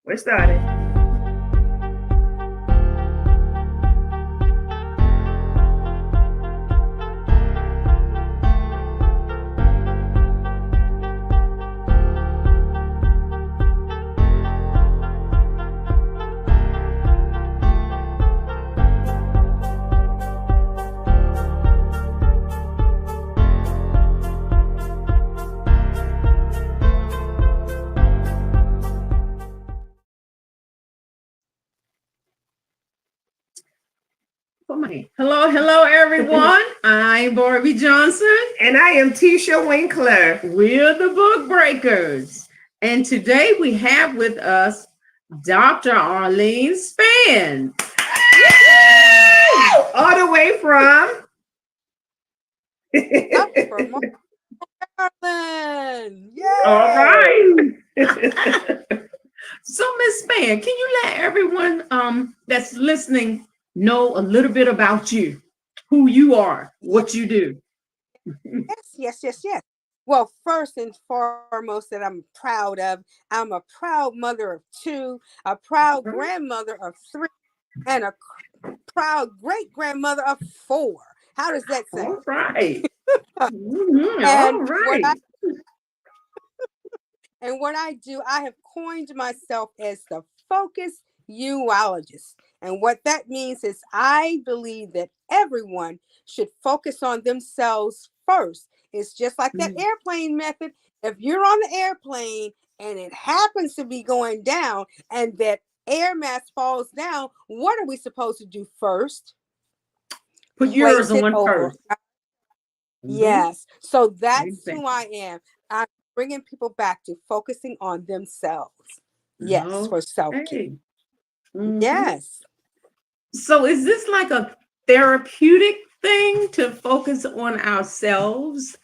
We're starting. Hello, everyone. I'm Barbie Johnson. And I am Tisha Winkler. We're the Book Breakers. And today we have with us Dr. Arlene Span. All the way from Maryland. Yay! All right. So, Miss Span, can you let everyone that's listening know a little bit about you, who you are, what you do? Yes. Well, first and foremost, that I'm proud of, I'm a proud mother of 2, a proud grandmother of 3, and a proud great-grandmother of 4. How does that sound? All right. And what I do, I have coined myself as the focus uologist. And what that means is I believe that everyone should focus on themselves first. It's just like that airplane method. If you're on the airplane and it happens to be going down and that air mass falls down, what are we supposed to do first? Put yours on first. Yes. So that's who I am. I'm bringing people back to focusing on themselves. Yes, for self-care. Yes. So is this like a therapeutic thing to focus on ourselves?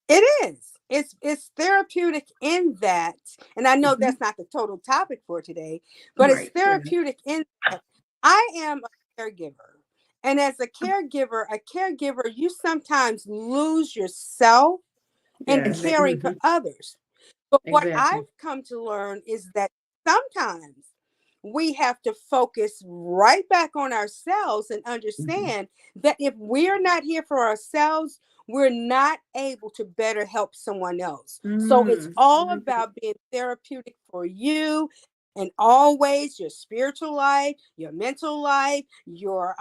It is. It's therapeutic in that, and I know that's not the total topic for today, but it's therapeutic in that. I am a caregiver. And as a caregiver, you sometimes lose yourself in caring for others. But what I've come to learn is that sometimes we have to focus right back on ourselves and understand that if we're not here for ourselves, we're not able to better help someone else. So it's all about being therapeutic for you and always your spiritual life, your mental life, your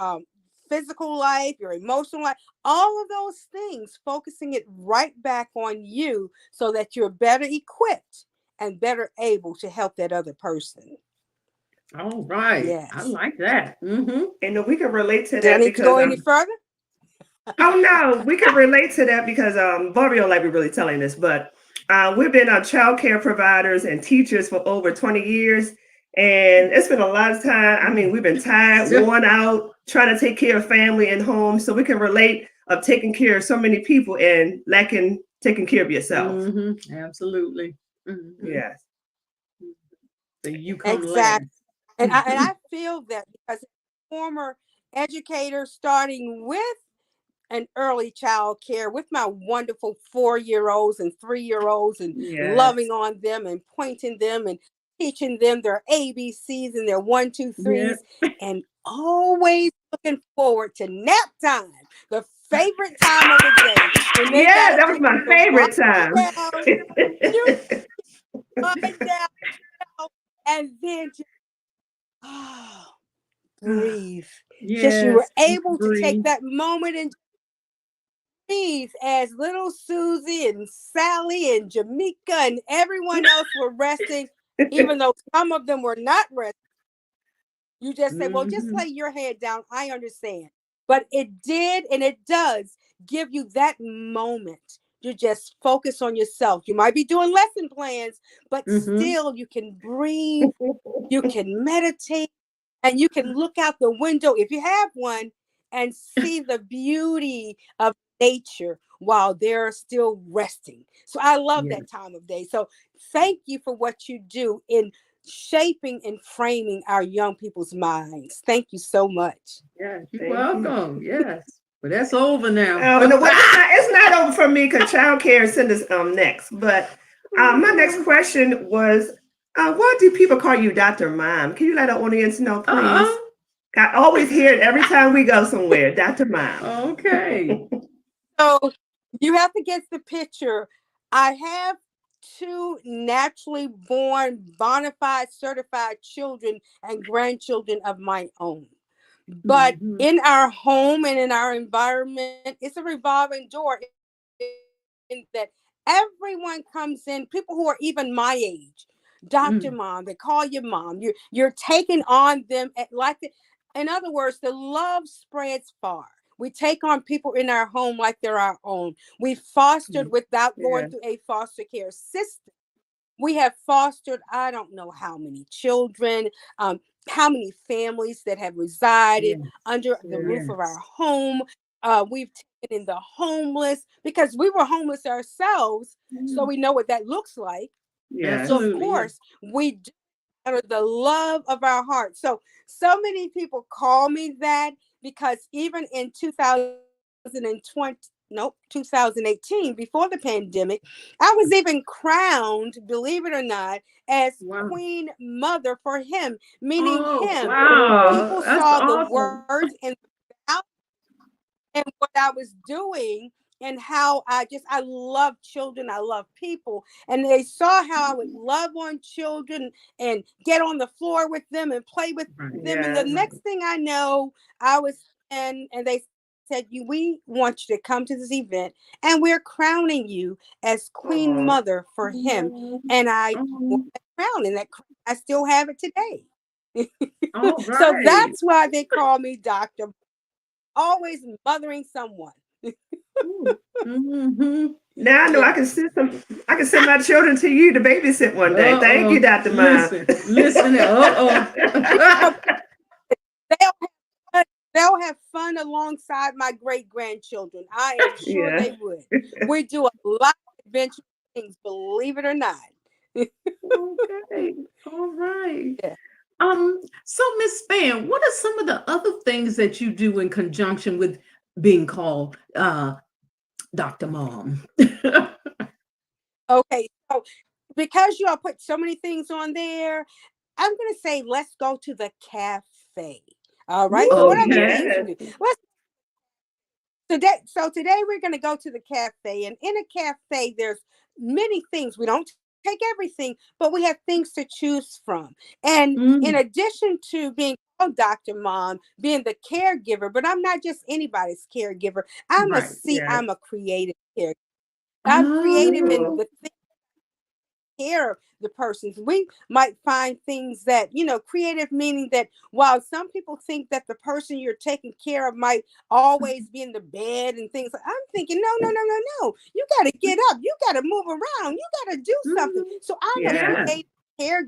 physical life, your emotional life, all of those things, focusing it right back on you so that you're better equipped and better able to help that other person. All right. Yes. I like that. And we can relate to that. Did I need to go any further? Oh, no, we can relate to that because Barbie don't like me really telling this, but we've been child care providers and teachers for over 20 years. And it's been a lot of time. I mean, we've been tired, worn out, trying to take care of family and home. So we can relate of taking care of so many people and lacking taking care of yourself. Absolutely. Yes. So you come exactly. And I feel that because former educator starting with an early child care with my wonderful 4-year-olds and 3-year-olds and loving on them and pointing them and teaching them their ABCs and their 1, 2, 3s and always looking forward to nap time, the favorite time of the day. Yeah, that was my favorite time. And then just breathe. Just you were able to take that moment and breathe as little Susie and Sally and Jamaica and everyone else were resting, even though some of them were not resting. You just say, well, just lay your head down. I understand. But it did and it does give you that moment. You just focus on yourself. You might be doing lesson plans, but still you can breathe, you can meditate, and you can look out the window if you have one and see the beauty of nature while they're still resting. So I love that time of day. So thank you for what you do in shaping and framing our young people's minds. Thank you so much. Yes, you're welcome. Yes. But that's over now. No, it's not over for me because child care is in this next. But my next question was, Why do people call you Dr. Mom? Can you let the audience know, Uh-uh. please? I always hear it every time we go somewhere, Dr. Mom. Okay. So you have to get the picture. I have two naturally born, bona fide, certified children and grandchildren of my own. But Mhm. in our home and in our environment, it's a revolving door in that everyone comes in, people who are even my age, Dr. Mm. Mom, they call you mom. You're taking on them in other words, the love spreads far. We take on people in our home like they're our own. We fostered without going Yeah, through a foster care system. We have fostered, I don't know how many children, how many families that have resided Yes. under the roof of our Yes. home. We've taken in the homeless because we were homeless ourselves. So Mm. we know what that looks like. So, yes, of Absolutely. Yes. course, we do out of the love of our heart. So many people call me that because even in 2020, nope, 2018, before the pandemic, I was even crowned, believe it or not, as Wow. Queen Mother for him, meaning Oh, him. wow. People That's saw the awesome. words and what I was doing and how I love children, I love people, and they saw how I would love on children and get on the floor with them and play with Right. them. And the yes. Right. next thing I know, I was and they said, "You, we want you to come to this event, and we're crowning you as Queen Oh, Mother for him." Oh, And I wore oh, that crown, and that I still have it today. all So right. that's why they call me Doctor. Always mothering someone. Mm-hmm. now I know Yeah. I can send my children to you to babysit one day. Thank you, Uh-oh. Dr. Mom. Listen. Uh-oh. So they'll have fun. They'll have fun alongside my great grandchildren. I am sure Yeah. they would. We do a lot of adventurous things, believe it or not. Okay. All right. Yeah. So Miss Span, what are some of the other things that you do in conjunction with being called Dr. Mom? Okay. So because you all put so many things on there, I'm gonna say let's go to the cafe. All right. So Oh, what other Okay. things you yes. do? Today we're going to go to the cafe, and in a cafe there's many things. We don't take everything, but we have things to choose from. And in Mm, addition to being called Dr. Mom, being the caregiver, but I'm not just anybody's caregiver. right. Yes. I'm a creative caregiver. I'm creative Oh, in Oh, the care of the persons. We might find things that, creative meaning that while some people think that the person you're taking care of might always be in the bed and things, I'm thinking, no, no, no, no, no. You got to get up. You got to move around. You got to do something. mm, So I'm a yeah. yeah. creative caregiver.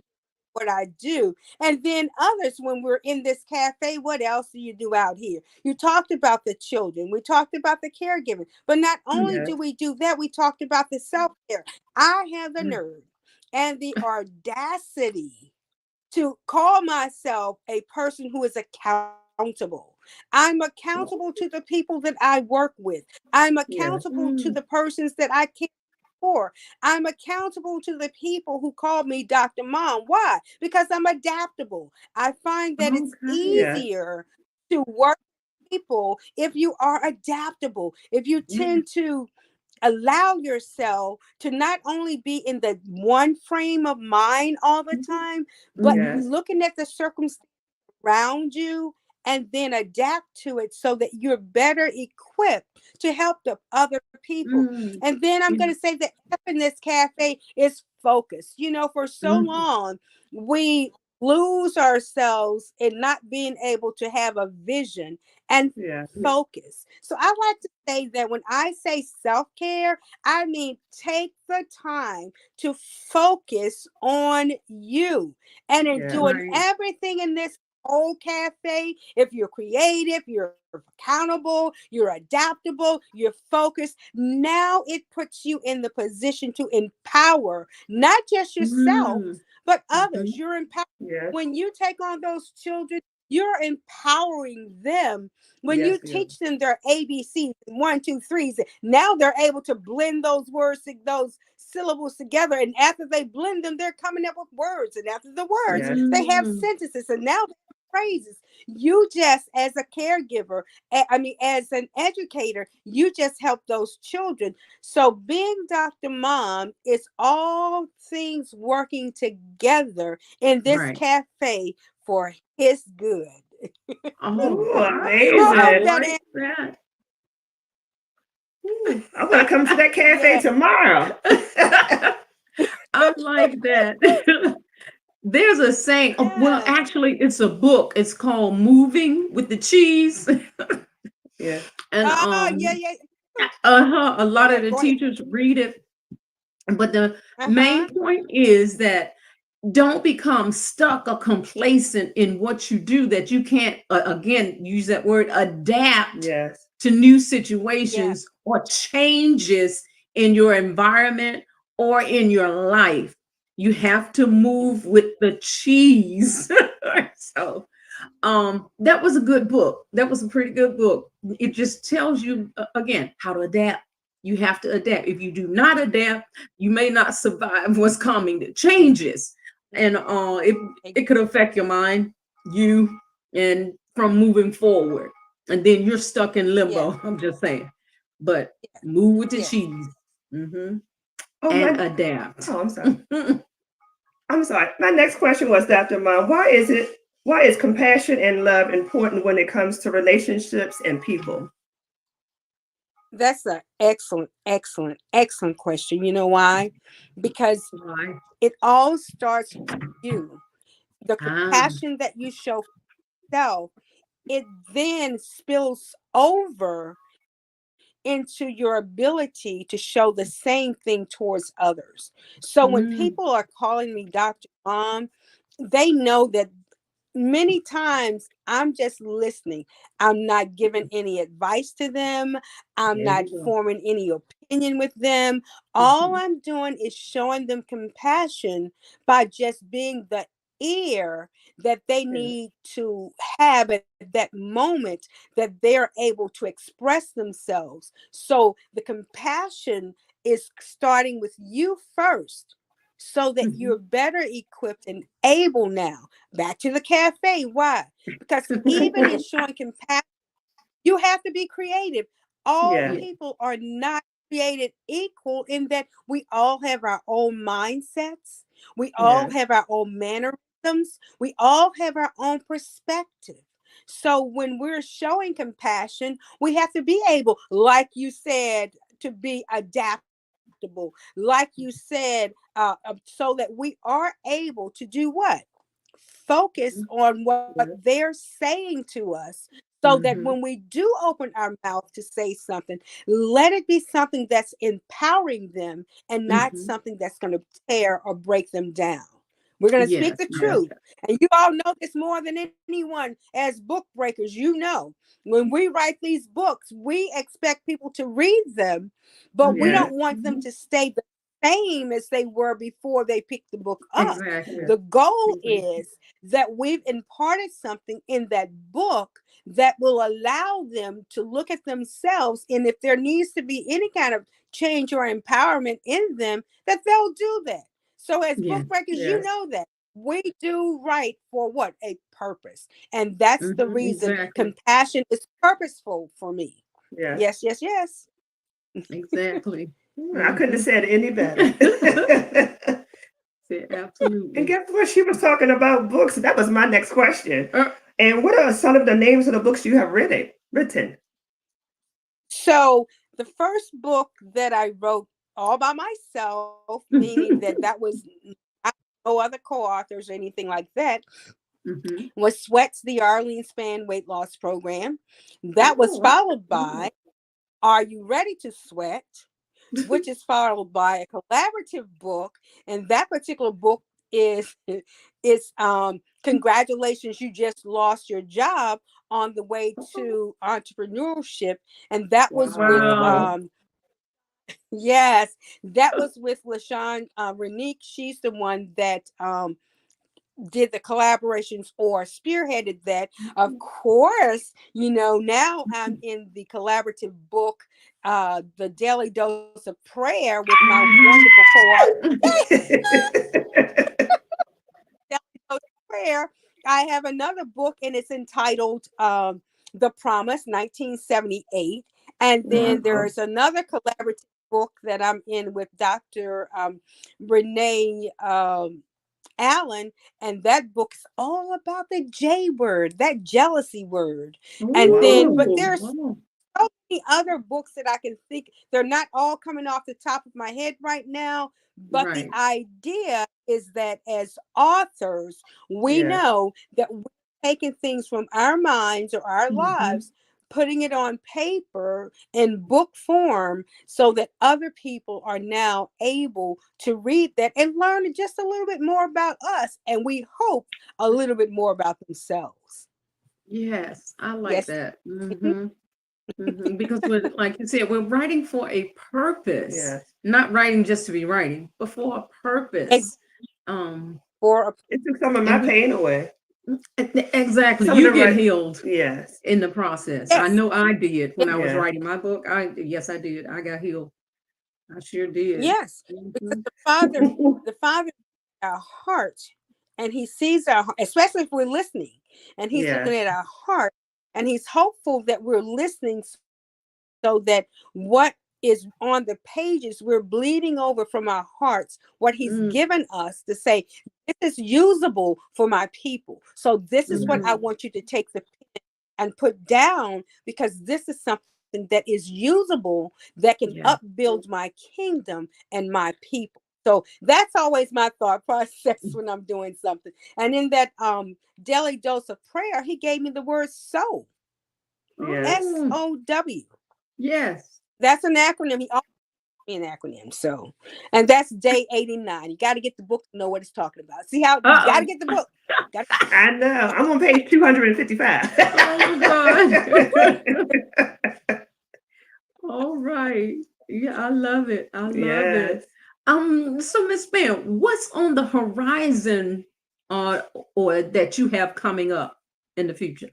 What I do. And then others, when we're in this cafe, what else do you do out here? You talked about the children. We talked about the caregiving. But not only Yes. do we do that, we talked about the self care. I have the Mm, nerve and the audacity to call myself a person who is accountable. I'm accountable to the people that I work with. I'm Yes. accountable to mm, the persons that I care for. I'm accountable to the people who call me Dr. Mom. Why? Because I'm adaptable. I find that it's okay. Yes. easier to work with people if you are adaptable, if you Yeah. tend to allow yourself to not only be in the one frame of mind all the time, but Mm-hmm. Yes. looking at the circumstances around you and then adapt to it so that you're better equipped to help the other people. Mm, And then I'm yeah. going to say that F in this cafe is focus. For so Mhm. long, we lose ourselves in not being able to have a vision and Yeah. focus. So I like to say that when I say self care, I mean take the time to focus on you and in Yeah. doing Right. everything in this whole cafe. If you're creative, you're accountable, you're adaptable, you're focused. Now it puts you in the position to empower not just yourself, Mm, but others. mhm. You're empowered Yes. when you take on those children. you're empowering them when Yes, you yeah. teach them their ABCs, 1, 2, 3s. Now they're able to blend those words, those syllables together. And after they blend them, they're coming up with words. And after the words, Yes. they have Mm. sentences. And now they have phrases. You just, as a caregiver, as an educator, you just help those children. So being Dr. Mom is all things working together in this Right. cafe for his good. Oh, Ooh, I I hope amazing. that like that. Ooh, I'm gonna come to that cafe yeah. tomorrow. I like that. There's a saying, oh, well, Yes. actually, it's a book. It's called Moving with the Cheese. Yeah. And Oh, yeah, yeah. a lot of Yeah, the go ahead. teachers read it. But the Uh-huh. main point is that don't become stuck or complacent in what you do, that you can't, again, use that word, adapt Yes. to new Yeah. situations or changes in your environment or in your life. You have to move with the cheese. So that was a good book. That was a pretty good book. It just tells you, again, how to adapt. You have to adapt. If you do not adapt, you may not survive what's coming, the changes. And it could affect your mind, you, and from moving forward. And then you're stuck in Yes. limbo. I'm just saying. But move with the Yes. cheese. Oh And my. adapt. Oh, I'm sorry. I'm sorry. My next question was, Dr. Mom, why is compassion and love important when it comes to relationships and people? That's an excellent, excellent, excellent question. You know why? Because Why? it all starts with you. The Ah. compassion that you show for yourself, it then spills over into your ability to show the same thing towards others. So when Mm, people are calling me Dr. Mom, they know that many times I'm just listening. I'm not giving any advice to them. I'm there not you go. forming any opinion with them. All Mhm. I'm doing is showing them compassion by just being the ear that they Yeah. need to have at that moment that they're able to express themselves. So the compassion is starting with you first so that you're Mhm. better equipped and able now. Back to the cafe. Why? Because even in showing compassion, you have to be creative. All Yeah. Yeah. people are not created equal in that we all have our own mindsets, we all Yeah. have our own mannerisms, we all have our own perspective. So when we're showing compassion, we have to be able, like you said, to be adaptable, like you said, so that we are able to do what? Focus on what Yeah. they're saying to us so that Mhm. when we do open our mouth to say something, let it be something that's empowering them and not Mhm. something that's going to tear or break them down. We're going to speak Yes, the yes. truth. And you all know this more than anyone as book breakers. You know, when we write these books, we expect people to read them, but we Yeah. Mhm. don't want them Mhm. to stay the same as they were before they picked the book up. Exactly. Yeah. The goal Exactly. is that we've imparted something in that book that will allow them to look at themselves. And if there needs to be any kind of change or empowerment in them, that they'll do that. So, as Yeah. book breakers, you Yes. know that we do right for what? A purpose. And that's the Mhm. reason Exactly. compassion is purposeful for me. Yes. Yes, yes, yes. Exactly. I couldn't have Mhm. said it any better. Yeah, And absolutely. guess what? She was talking about books. That was my next question. Uh, And what are some of the names of the books you have written? So, the first book that I wrote all by myself, meaning that that was no other co-authors or anything like that, Mhm. was Sweats the Arlene Span Weight Loss Program. That was Oh, followed wow. by Are You Ready to Sweat? Which is followed by a collaborative book. And that particular book is congratulations, you just lost your job on the way to entrepreneurship. And that was with Wow. yes, that was with LaShawn Renique. She's the one that did the collaborations or spearheaded that. Of course, now I'm in the collaborative book, The Daily Dose of Prayer, with my wonderful Daily Dose of Prayer. I have another book, and it's entitled The Promise, 1978. And then there's another collaborative book that I'm in with Dr. Renee Allen, and that book's all about the J word, that jealousy word. And then, but there's so many other books that I can think. They're not all coming off the top of my head right now, but the idea is that as authors, we know that we're taking things from our minds or our lives, putting it on paper in book form, so that other people are now able to read that and learn just a little bit more about us, and we hope a little bit more about themselves. Yes, I like that. Because like you said, we're writing for a purpose, not writing just to be writing, but for a purpose. It took some of my pain away. Exactly. You get healed in the process. I know I did when I was writing my book. I did. I got healed. I sure did. Yes, because the Father our heart, and he sees our heart, especially if we're listening, and he's looking at our heart, and he's hopeful that we're listening, so that what is on the pages, we're bleeding over from our hearts what he's given us to say, this is usable for my people. So this is what I want you to take the pen and put down, because this is something that is usable, that can upbuild my kingdom and my people. So that's always my thought process when I'm doing something. And in that daily dose of prayer, he gave me the word sow. SOW. Yes. That's an acronym. He always gave me an acronym. So, and that's day 89. You got to get the book to know what it's talking about. See how you got to get the book. I know. I'm on page 255. Oh God. All right. Yeah, I love it. I love it. So Miss Span, what's on the horizon or that you have coming up in the future?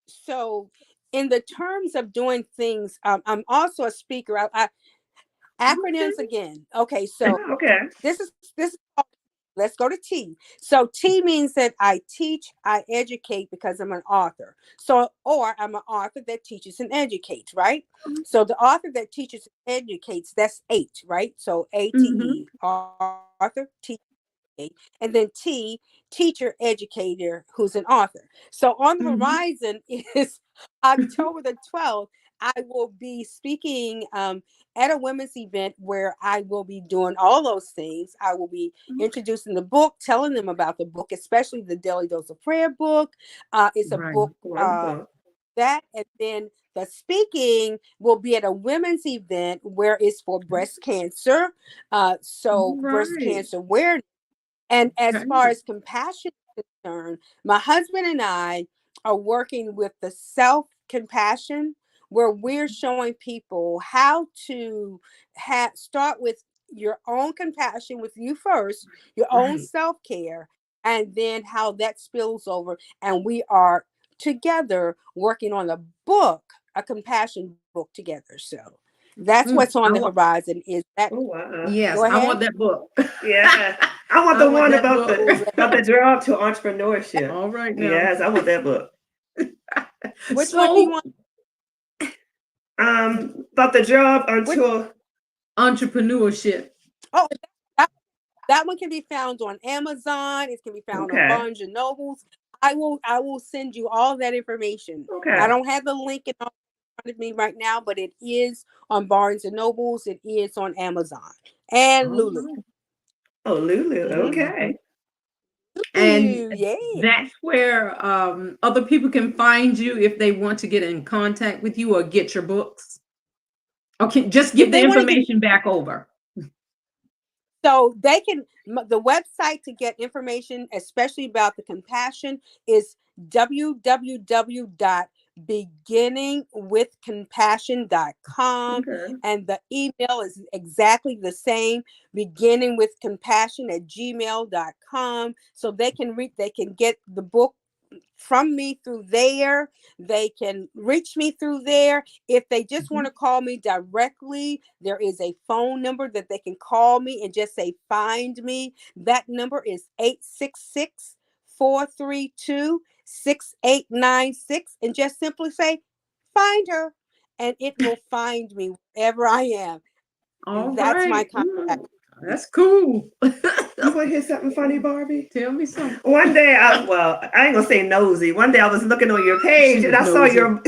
So, in the terms of doing things, I'm also a speaker. Acronyms again. Okay, so this is let's go to T. So T means that I teach, I educate, because I'm an author. So, or I'm an author that teaches and educates, right? So the author that teaches and educates, that's H, right? So ATE, author, teacher, and then T, teacher, educator, who's an author. So on the horizon is October the 12th. I will be speaking at a women's event where I will be doing all those things. I will be introducing the book, telling them about the book, especially the Daily Dose of Prayer book. It's a book that, and then the speaking will be at a women's event where it's for breast cancer. Breast cancer awareness. And as far as compassion is concerned, my husband and I are working with the self-compassion, where we're showing people how to start with your own compassion with you first, your own self-care, and then how that spills over. And we are together working on a book, a compassion book together. So that's what's on the horizon. Is that? Yes, I want that book. Yeah, I want the one about the draw to entrepreneurship. All right, now. Yes, I want that book. Which one do you want? About the job until entrepreneurship. Oh, that one can be found on Amazon. It can be found on Barnes and Nobles. I will send you all that information. I don't have the link in front of me right now, but it is on Barnes and Nobles. It is on Amazon and Lulu. Oh, Lulu. Okay. And that's where other people can find you if they want to get in contact with you or get your books. Okay, just give the information back over. So they can, the website to get information, especially about the compassion, is www.bridgethepath, beginningwithcompassion.com. Okay. And the email is exactly the same, beginningwithcompassion@gmail.com. So they can get the book from me through there. They can reach me through there. If they just want to call me directly, there is a phone number that they can call me and just say, find me. That number is 866-432-6896. And just simply say, find her. And it will find me wherever I am. All And that's my right. contact. That's cool. You want to hear something funny, Barbie? Tell me something. One day, I ain't gonna say nosy. One day I was looking on your page and I saw nosy. your,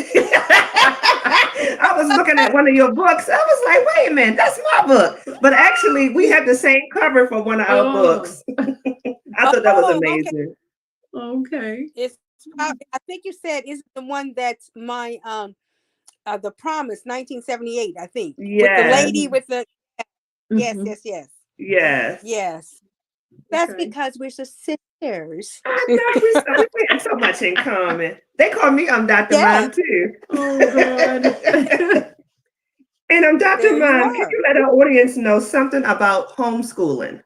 I was looking at one of your books. I was like, wait a minute, that's my book. But actually, we had the same cover for one of our books. I thought that was amazing. Okay. It's, I think you said, is it the one that's my, The Promise, 1978, I think. Yes. With the lady with the, yes. That's because we're sisters. I know we have so much in common. They call me Dr. Mom too. Oh God. And Dr. There you Mom, are. can you let our audience know something about homeschooling?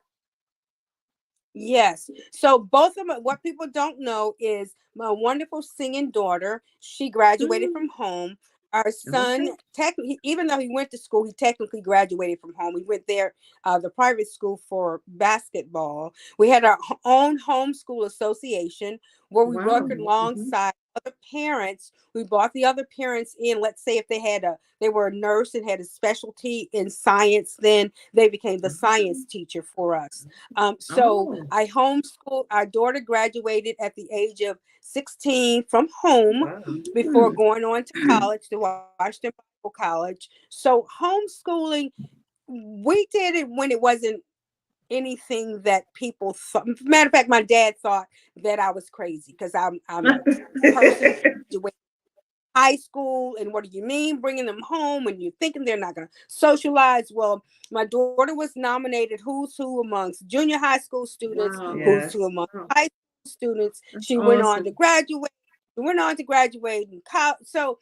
Yes. So both of them, what people don't know is my wonderful singing daughter, she graduated from home. Our son, technically, even though he went to school, he technically graduated from home. We went there, the private school for basketball. We had our own homeschool association where we worked alongside other parents. We brought the other parents in. Let's say if they were a nurse and had a specialty in science, then they became the science teacher for us. So I homeschooled. Our daughter graduated at the age of 16 from home before going on to college, to Washington Bible College. So homeschooling, we did it when it wasn't anything that people thought. Matter of fact, my dad thought that I was crazy because I'm a person graduating high school, and what do you mean bringing them home when you're thinking they're not going to socialize? Well, my daughter was nominated who's who amongst junior high school students, who's who among high school students. She went on to graduate. Went on to graduate in college. So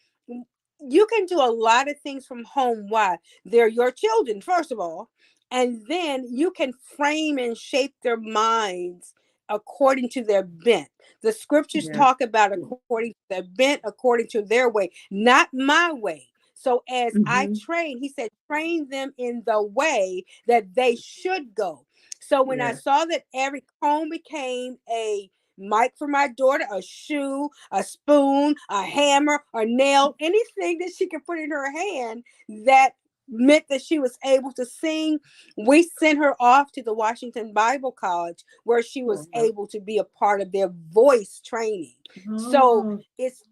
you can do a lot of things from home. Why? They're your children, first of all, and then you can frame and shape their minds according to their bent. The scriptures talk about according to their bent, according to their way, not my way. So as I train, he said, train them in the way that they should go. So when I saw that every comb became a mic for my daughter, a shoe, a spoon, a hammer, a nail, anything that she could put in her hand that meant that she was able to sing, we sent her off to the Washington Bible College where she was able to be a part of their voice training. So it's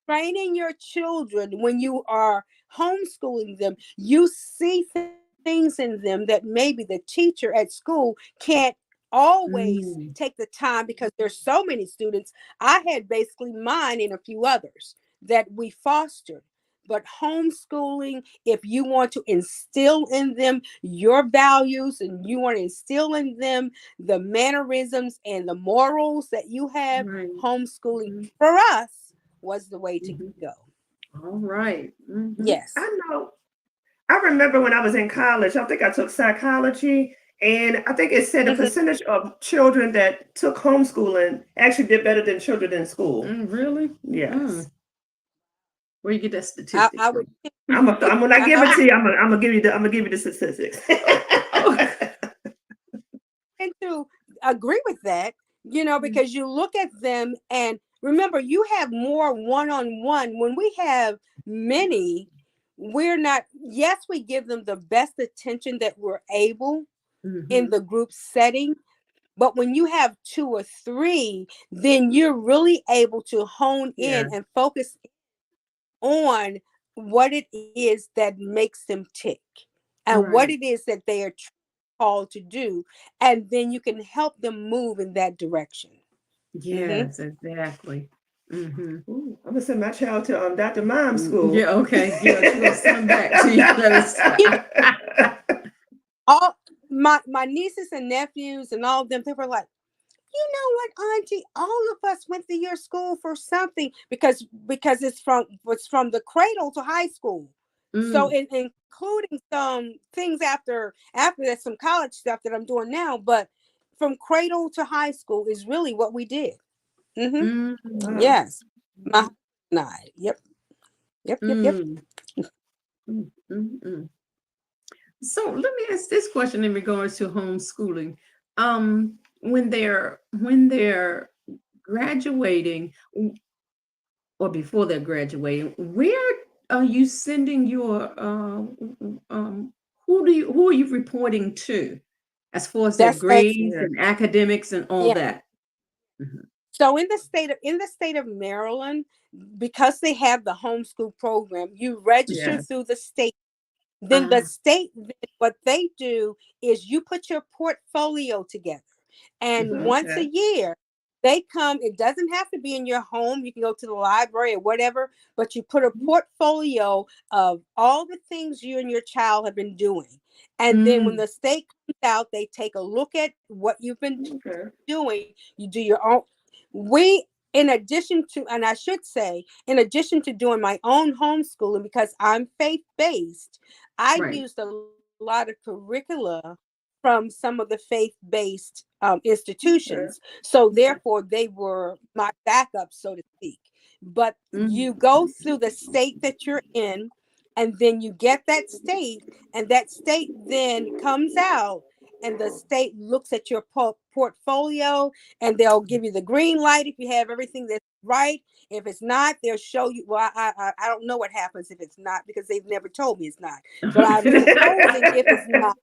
training your children. When you are homeschooling them, you see things in them that maybe the teacher at school can't always take the time, because there's so many students. I had basically mine and a few others that we fostered. But homeschooling, if you want to instill in them your values and you want to instill in them the mannerisms and the morals that you have, homeschooling for us was the way to go. All right. Yes. I know. I remember when I was in college, I think I took psychology, and I think it said the percentage of children that took homeschooling actually did better than children in school. Really? Yes. Where you get that statistic from? I'm when I give it to you, I'm gonna give you the statistics. And to agree with that, because you look at them and remember, you have more one-on-one. When we have many, we're not, yes, we give them the best attention that we're able in the group setting. But when you have 2 or 3, then you're really able to hone in and focus on what it is that makes them tick and what it is that they are called to do. And then you can help them move in that direction. Yes, exactly. Ooh, I'm gonna send my child to Dr. Mom's school. Yeah, okay. Yeah, she's gonna send them back to you. All my nieces and nephews and all of them, they were like, you know what, Auntie? All of us went to your school for something because it's from the cradle to high school. So including some things after that, some college stuff that I'm doing now, but from cradle to high school is really what we did. Wow. Yes, my husband and I. Yep, yep, yep, yep. So let me ask this question in regards to homeschooling. When they're graduating or before they're graduating, where are you sending your who are you reporting to as far as their That's ex. grades Yeah. and academics and all Yeah. that? Mhm. So in the state of Maryland, because they have the homeschool program, you register Yeah. through the state. Then the Ah, state, what they do is you put your portfolio together. And mhm, once a Okay. year, they come. It doesn't have to be in your home. You can go to the library or whatever, but you put a mhm. portfolio of all the things you and your child have been doing. And then when Mm, the state comes out, they take a look at what you've been Okay. doing. You do your own. We, in addition to, and I should say, in addition to doing my own homeschooling, because I'm faith based, I right. used a lot of curricula from some of the faith-based Okay. institutions. So therefore, they were my backup, so to speak. But Mm, you go through the state that you're in, and then you get that state, and that state then comes out, and the state looks at your portfolio, and they'll give you the green light if you have everything that's right. If it's not, they'll show you. Well, I don't know what happens if it's not because they've never told me it's not. But I'm supposing if it's not,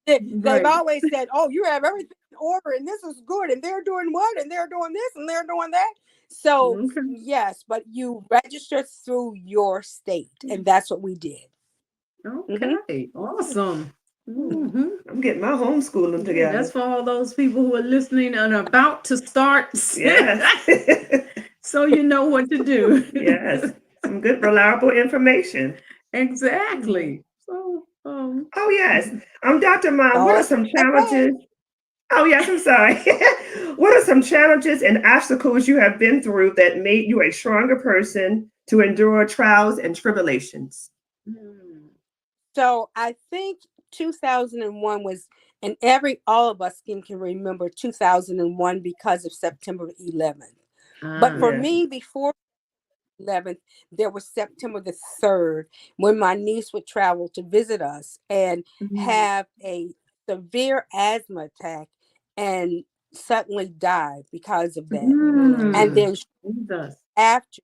they've right. always said, "Oh, you have everything in order, and this is good, and they're doing what, and they're doing this, and they're doing that." So Okay. yes, but you register through your state, and that's what we did. Hmm. Okay. Awesome. Hmm. I'm getting my homeschooling Yeah, that's together. for all those people who are listening and about to start, Yes. so you know what to do. Yes. Some good, reliable information. Mhm. Exactly. So, Oh, yes. Dr. Mom, All what I are some can say. challenges? Oh, yes, I'm sorry. What are some challenges and obstacles you have been through that made you a stronger person to endure trials and tribulations? mm, So I think 2001 was, and all of us can remember 2001 because of September 11th. But ah, for Yeah. me, before 11th, there was September the 3rd when my niece would travel to visit us and mm, have a severe asthma attack and suddenly die because of that. And Mm. then Jesus. after,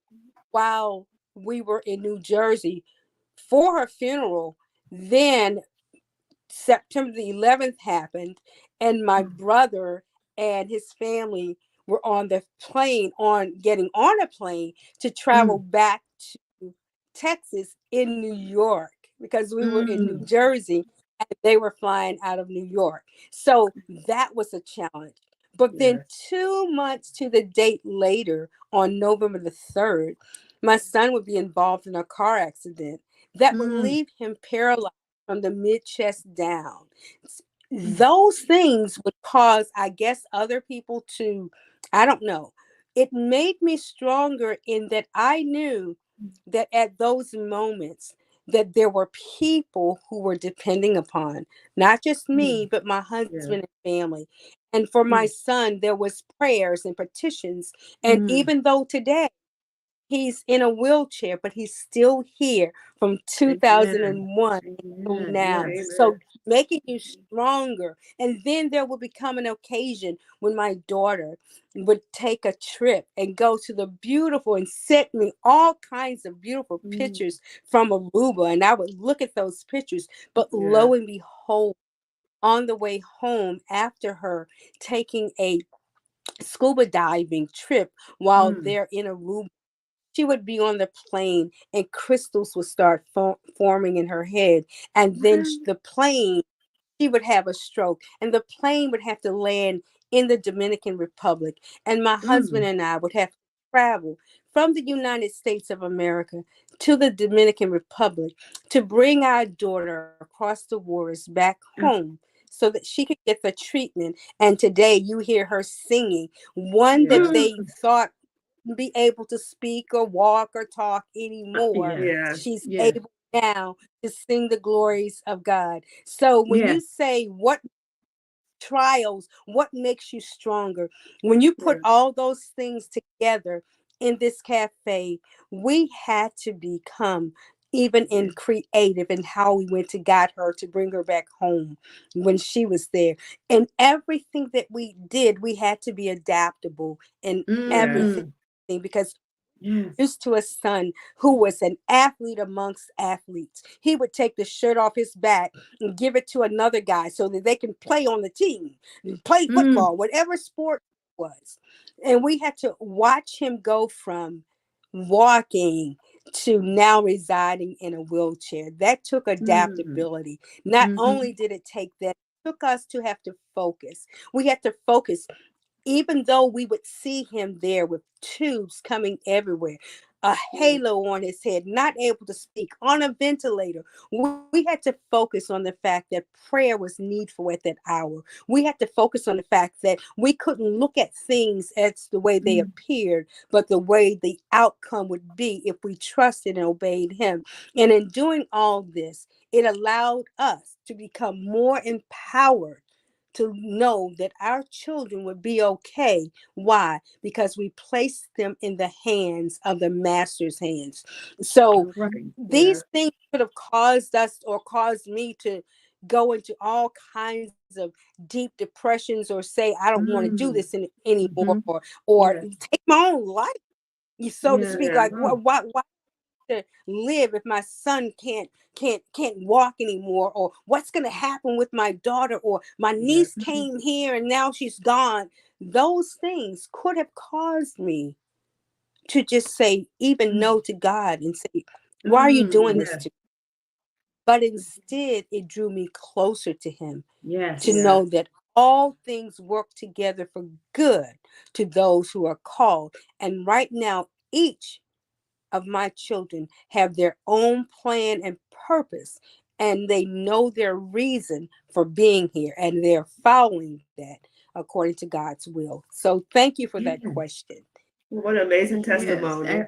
while we were in New Jersey for her funeral, then September the 11th happened, and my brother and his family were on the plane, on getting on a plane to travel Mm, back to Texas in New York because we were in New mm, Jersey and they were flying out of New York. So that was a challenge. But then Yes. 2 months to the date later, on November the 3rd, my son would be involved in a car accident that would mm, leave him paralyzed from the mid chest down. mm, Those things would cause, I guess, other people to, I don't know. It made me stronger in that I knew that at those moments that there were people who were depending upon not just me mm, but my Yeah. husband and family. And for my mm, son there was prayers and petitions, and mm. even though today he's in a wheelchair, but he's still here from Amen. 2001 until Amen. now. Yes. So Amen. making you stronger. And then there will become an occasion when my daughter would take a trip and go to the beautiful and sent me all kinds of beautiful Mm, pictures from Aruba. And I would look at those pictures. But Yeah. lo and behold, on the way home after her taking a scuba diving trip while mm. they're in Aruba, she would be on the plane and crystals would start forming in her head. And then Well, the plane, she would have a stroke and the plane would have to land in the Dominican Republic. And my husband mm, and I would have to travel from the United States of America to the Dominican Republic to bring our daughter across the waters back mm, home so that she could get the treatment. And today you hear her singing, one Yeah. that they thought be able to speak or walk or talk anymore. Yes. She's Yes. able now to sing the glories of God. So when you Yes. say what trials, what makes you stronger, when you put Yeah. all those things together in this cafe, we had to become even in creative in how we went to got her to bring her back home when she was there. And everything that we did, we had to be adaptable in everything, Mm-hmm. because Yes. used to a son who was an athlete amongst athletes. He would take the shirt off his back and give it to another guy so that they can play on the team, play Mm. football, whatever sport it was. And we had to watch him go from walking to now residing in a wheelchair. That took Mm. adaptability. Not Mm-hmm. only did it take that, it took us to have to focus. We had to focus even though we would see him there with tubes coming everywhere, a halo on his head, not able to speak, on a ventilator. We had to focus on the fact that prayer was needful at that hour. We had to focus on the fact that we couldn't look at things as the way they Mm. appeared, but the way the outcome would be if we trusted and obeyed him. And in doing all this, it allowed us to become more empowered to know that our children would be okay. Why? Because we placed them in the hands of the master's hands. So Right. Yeah. these things could have caused us or caused me to go into all kinds of deep depressions or say, I don't want to do Mm. this anymore, Mm-hmm. or Yeah. take my own life, so to Yeah. speak. Yeah. Like, why to live if my son can't walk anymore, or what's going to happen with my daughter, or my Yeah. niece came here and now she's gone. Those things could have caused me to just say even no to God and say, why are you doing Mm. this Yeah. to me? But instead it drew me closer to him, to Yes. Yeah. know that all things work together for good to those who are called. And right now, each of my children have their own plan and purpose, and they know their reason for being here, and they're following that according to God's will. So thank you for that Yeah. question. What an amazing Yes. testimony. Yeah. I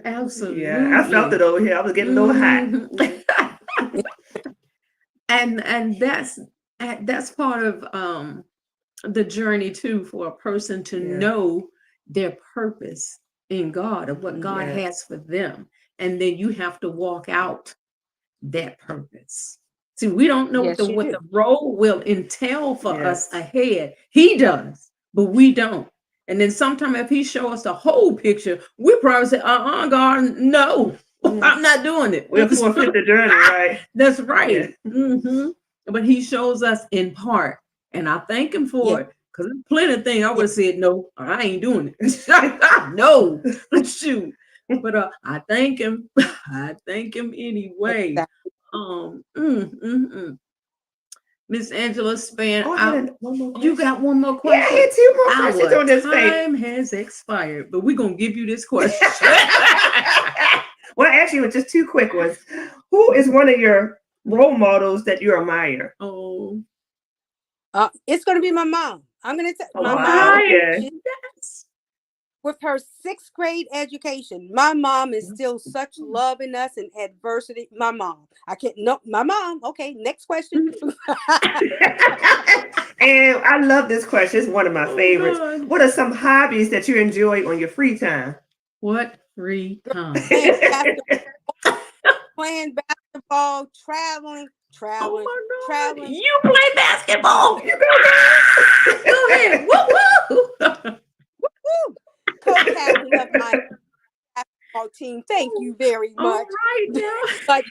felt it Absolutely. over here. I was getting a little hot. Hmm. And that's part of the journey too, for a person to Yeah. know their purpose in God, of what God Yes. has for them, and then you have to walk out that purpose. See, we don't know Yes, you what the do. role will entail for us Yes. ahead. He does, but we don't. And then sometime if he show us the whole picture, we probably say, God, no, Yeah. I'm not doing it. We'll forfeit the journey, right? That's Yeah. right. But he shows us in part. And I thank him Yeah, for it. Because there's plenty of things I yeah, would have said, no, I ain't doing it. No, shoot. But I thank him. I thank him anyway. exactly. Um, mm, mm, mm. Miss Angela Span, Oh, I had one more you question. got one more Yeah, I question? had two more questions Our on this page. time has expired, but we're going to give you this question. Well, actually, it was just two quick ones. Who is one of your role models that you admire? Oh, It's going to be my mom. I'm going to tell Oh, my wow. mom. okay. Okay. She, Yes. with her sixth grade education, my mom is still such love in us and adversity. My mom. I can't, no, my mom. Okay, next question. And I love this question. It's one of my Oh, favorites. God. What are some hobbies that you enjoy on your free time? What free time? playing basketball, playing basketball, Oh, traveling, my God. traveling. You play basketball. You go, girl. Go ahead. Woo, woo. Woo! Co-captain of my basketball team. Thank you very All much. right now. But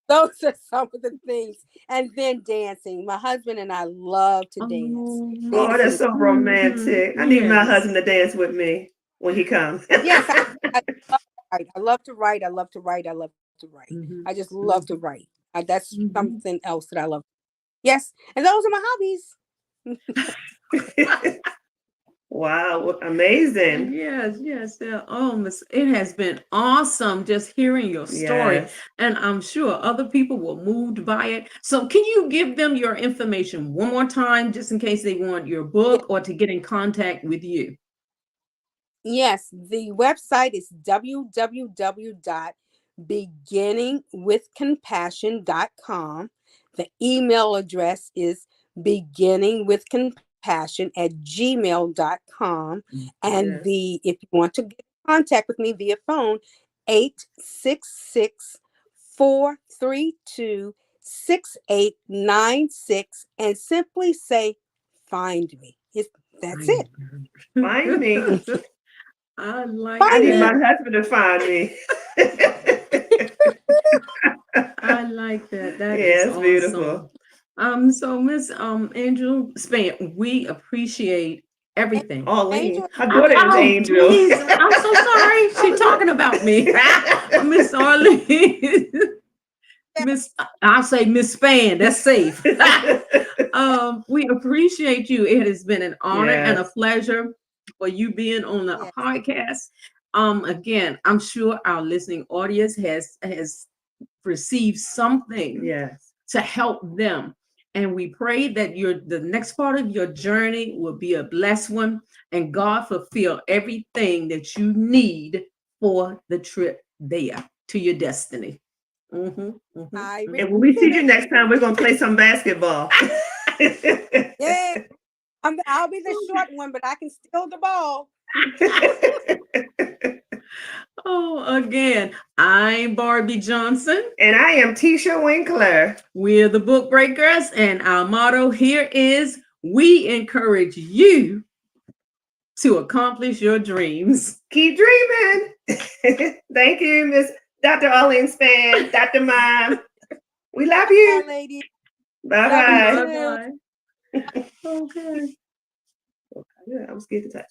those are some of the things. And then dancing. My husband and I love to dance. Oh, Oh, Dancing that's is so romantic. I need my yes. husband to dance with me when he comes. yes. I love to write. I love to write. I love to write. I love to write. Mhm, I just love to mhm, write. That's mhm. something else that I love. Yes, and those are my hobbies. Wow, amazing. Yes, yes. It has been awesome just hearing your story. Yes. And I'm sure other people were moved by it. So can you give them your information one more time, just in case they want your book or to get in contact with you? Yes, the website is www.beginningwithcompassion.com. The email address is beginningwithcompassion@gmail.com. And Yes. if you want to get in contact with me via phone, 866-432-6896, and simply say, find me. That's it. Find me. I like I Find need me. my that. husband to find me. I like that. That is Yeah, it's awesome. beautiful. So Miss Angel Span, we appreciate everything. Arlene. Angel, Her daughter is Oh, Angel. geez, I'm so sorry. She talking about me. Miss Arlene. Miss, I'll say Miss Span. That's safe. We appreciate you. It has been an honor and a Yes. pleasure for you being on the yes. podcast. Again, I'm sure our listening audience has received something Yes. to help them. And we pray that the next part of your journey will be a blessed one, and God fulfill everything that you need for the trip there to your destiny. I receive And when we see you it. next time, we're gonna play some basketball. Yeah. I'll be the short one, but I can steal the ball. Oh, again, I'm Barbie Johnson. And I am Tisha Winkler. We're the Book Breakers, and our motto here is we encourage you to accomplish your dreams. Keep dreaming. Thank you, Miss Dr. Arlene Span, Dr. Mom. We love Bye, you. ladies. Bye Love you bye. too. Bye-bye. Okay. Yeah, I was scared to touch.